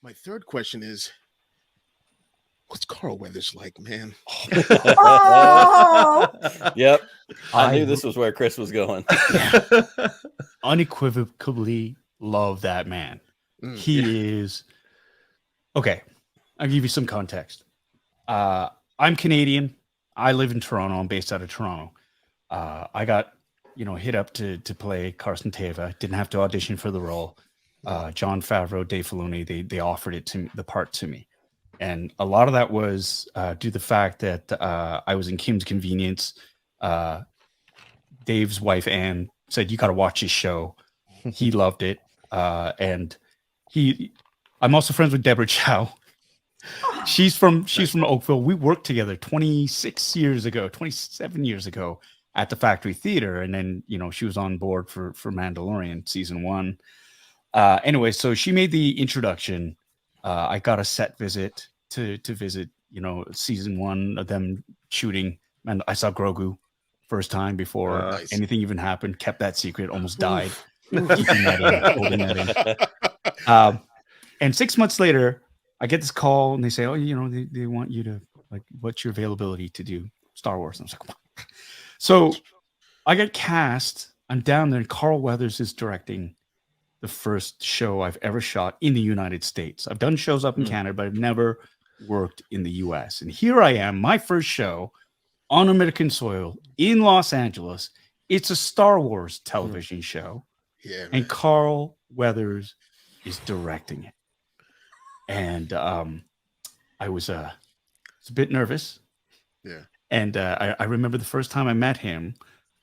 My third question is, what's Carl Weathers like, man? Oh! Yep. I I knew this was where Chris was going. unequivocally love that man. He is okay. I'll give you some context. I'm Canadian. I live in Toronto. I'm based out of Toronto. I got hit up to play Carson Teva. Didn't have to audition for the role. Jon Favreau, Dave Filoni, they offered the part to me, and a lot of that was due to the fact that I was in Kim's Convenience. Dave's wife Anne said, "You got to watch his show." He loved it, and I'm also friends with Deborah Chow. She's from Oakville. We worked together 27 years ago at the Factory Theater, and then she was on board for Mandalorian season 1. Anyway, so she made the introduction. I got a set visit to visit season 1 of them shooting, and I saw Grogu first time before anything even happened. Kept that secret, almost died. Keeping holding that in. And 6 months later, I get this call and they say, "Oh, they want you to, like, what's your availability to do Star Wars?" And I was like, "What?" So I get cast. I'm down there, and Carl Weathers is directing the first show I've ever shot in the United States. I've done shows up in Canada, but I've never worked in the US. And here I am, my first show on American soil in Los Angeles. It's a Star Wars television show. Yeah, and Carl Weathers is directing it. And I was a bit nervous. Yeah. And I remember the first time I met him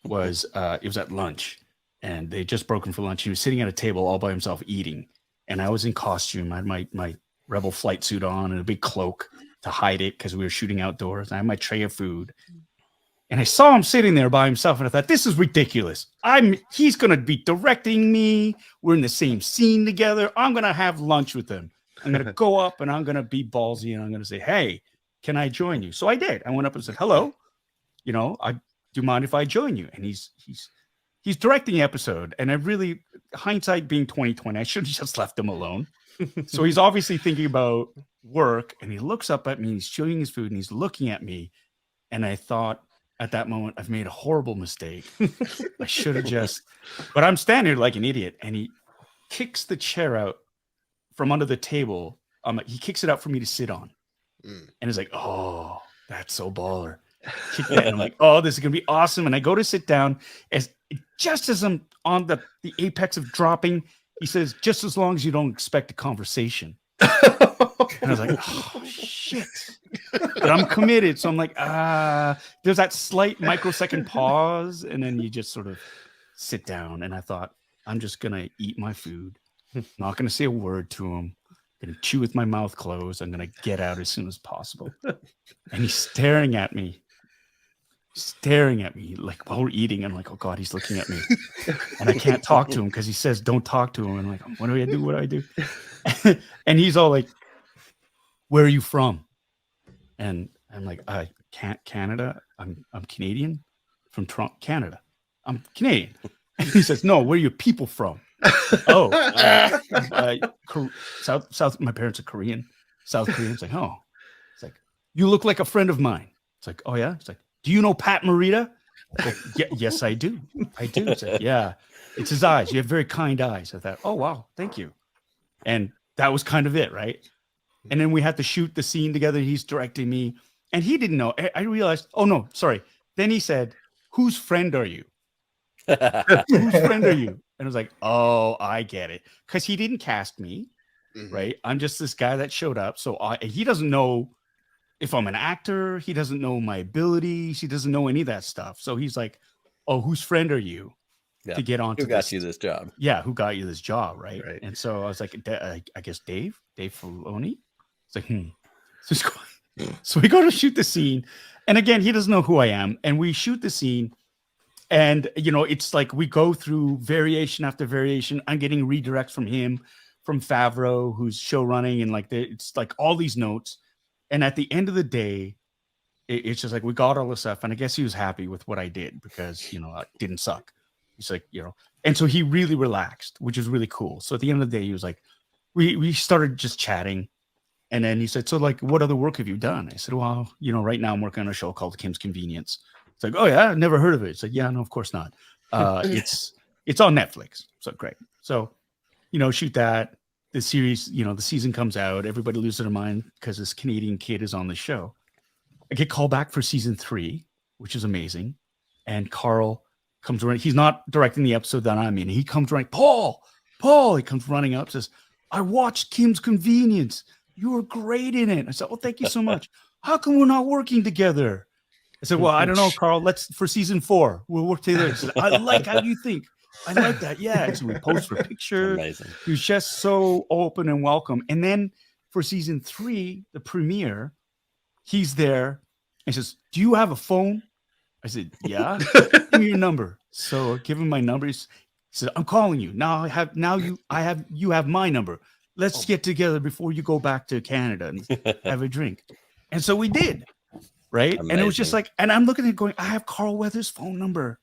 was it was at lunch, and they had just broken for lunch. He was sitting at a table all by himself eating, and I was in costume. I had my Rebel flight suit on and a big cloak to hide it because we were shooting outdoors. I had my tray of food, and I saw him sitting there by himself, and I thought, this is ridiculous. He's going to be directing me. We're in the same scene together. I'm going to have lunch with him. I'm going to go up and I'm going to be ballsy, and I'm going to say, "Hey, can I join you?" So I did. I went up and said, "Hello, do you mind if I join you?" And he's directing the episode. And I really, hindsight being 2020, I should have just left him alone. So he's obviously thinking about work, and he looks up at me, he's chewing his food, and he's looking at me. And I thought at that moment, I've made a horrible mistake. I should have but I'm standing there like an idiot. And he kicks the chair out from under the table. He kicks it out for me to sit on. And it's like, "Oh, that's so baller." And I'm like, "Oh, this is gonna be awesome." And I go to sit down, just as I'm on the apex of dropping, he says, "Just as long as you don't expect a conversation." And I was like, "Oh shit!" But I'm committed, so I'm like, there's that slight microsecond pause, and then you just sort of sit down. And I thought, I'm just gonna eat my food. I'm not gonna say a word to him. I'm gonna chew with my mouth closed. I'm gonna get out as soon as possible. And he's staring at me like while we're eating. I'm like, "Oh God, he's looking at me." And I can't talk to him because he says, "Don't talk to him." And I'm like, "What do I do? What do I do?" And he's all like, "Where are you from?" And I'm like, "Canada. I'm Canadian from Toronto, Canada. I'm Canadian." And he says, "No, where are your people from?" "Oh, South. My parents are Korean, South Korean." It's like, "Oh," it's like, "You look like a friend of mine." It's like, "Oh yeah." It's like, "Do you know Pat Morita?" Like, yes, I do. It's like, "Yeah, it's his eyes. You have very kind eyes." I thought, "Oh wow, thank you." And that was kind of it, right? And then we had to shoot the scene together. He's directing me, and he didn't know. I realized, oh no, sorry. Then he said, "Whose friend are you?" "Whose friend are you?" And I was like, "Oh, I get it." Because he didn't cast me, right? I'm just this guy that showed up. So he doesn't know if I'm an actor. He doesn't know my abilities. He doesn't know any of that stuff. So he's like, "Oh, whose friend are you?" To get on to who got you this job? Yeah, who got you this job, right? And so I was like, I guess Dave Filoni. It's like, So we go to shoot the scene. And again, he doesn't know who I am. And we shoot the scene. And, it's like we go through variation after variation. I'm getting redirects from him, from Favreau, who's show running. And it's like all these notes. And at the end of the day, it's just like we got all this stuff. And I guess he was happy with what I did because, I didn't suck. He's like, and so he really relaxed, which is really cool. So at the end of the day, he was like, we started just chatting. And then he said, so like, what other work have you done? I said, well, right now I'm working on a show called Kim's Convenience. It's like, oh yeah, I've never heard of it. It's like, yeah, no, of course not. It's on Netflix. So great. So, shoot that. The series, the season comes out. Everybody loses their mind because this Canadian kid is on the show. I get called back for season 3, which is amazing. And Carl comes running. He's not directing the episode that I'm in. He comes running. Paul, he comes running up, says, I watched Kim's Convenience. You were great in it. I said, well, thank you so much. How come we're not working together? I said, well, I don't know, Carl. For season 4, we'll work together. He said, I like how you think. I like that. Yeah. So we posed for pictures. Amazing. He was just so open and welcome. And then for season 3, the premiere, he's there and says, do you have a phone? I said, yeah. Give me your number. So I give him my number. He said, I'm calling you. You have my number. Let's get together before you go back to Canada and have a drink. And so we did. Right. Amazing. And it was just like, and I'm looking at it going, I have Carl Weathers' phone number.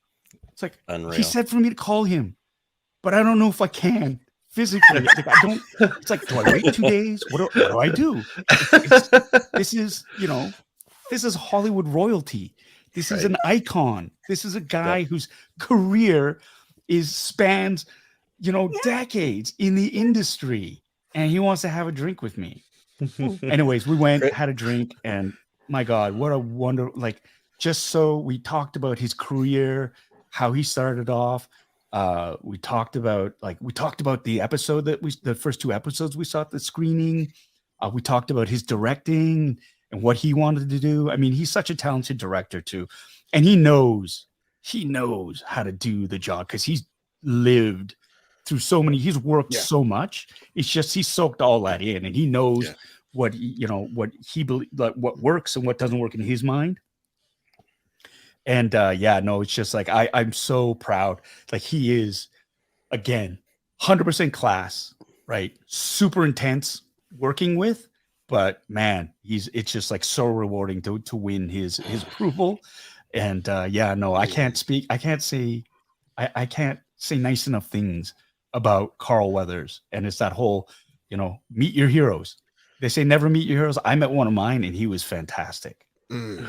It's like, unreal. He said for me to call him, but I don't know if I can physically. Like, I don't, it's like, do I wait 2 days? What do I do? This is Hollywood royalty. This is an icon. This is a guy whose career spans, decades in the industry. And he wants to have a drink with me. Anyways, we went, had a drink, and my God, what a wonder. Like, just so we talked about his career, how he started off. We talked about the episode the first 2 episodes we saw at the screening. We talked about his directing and what he wanted to do. I mean, he's such a talented director too. And he knows how to do the job because he's lived through he's worked so much. It's just, he soaked all that in, and he knows what he believes, like what works and what doesn't work in his mind. And it's just like, I'm so proud. Like, he is, again, 100% class, right? Super intense working with, but man, it's just like so rewarding to win his approval. And I can't speak. I can't say nice enough things about Carl Weathers. And it's that whole, meet your heroes. They say never meet your heroes. I met one of mine, and he was fantastic.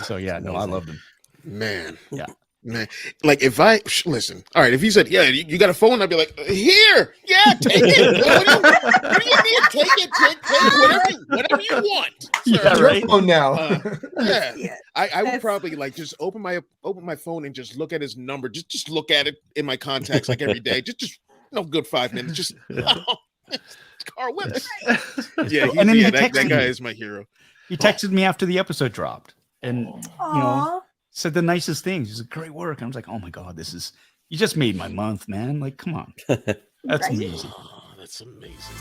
So I loved him. Man. Yeah. Man. Like, if I listen, all right, if he said, yeah, you got a phone, I'd be like, here, yeah, take it. What do you need? Take it, whatever you want. Sir. Yeah, right. Your phone now. I would probably like just open my phone and just look at his number. Just look at it in my contacts like every day. Just good 5 minutes. Just Carl Weathers. Yeah, that guy is my hero. He texted me after the episode dropped, and said the nicest things. He's like, great work. I was like, oh my God, you just made my month, man. Like, come on. That's amazing. Oh, that's amazing.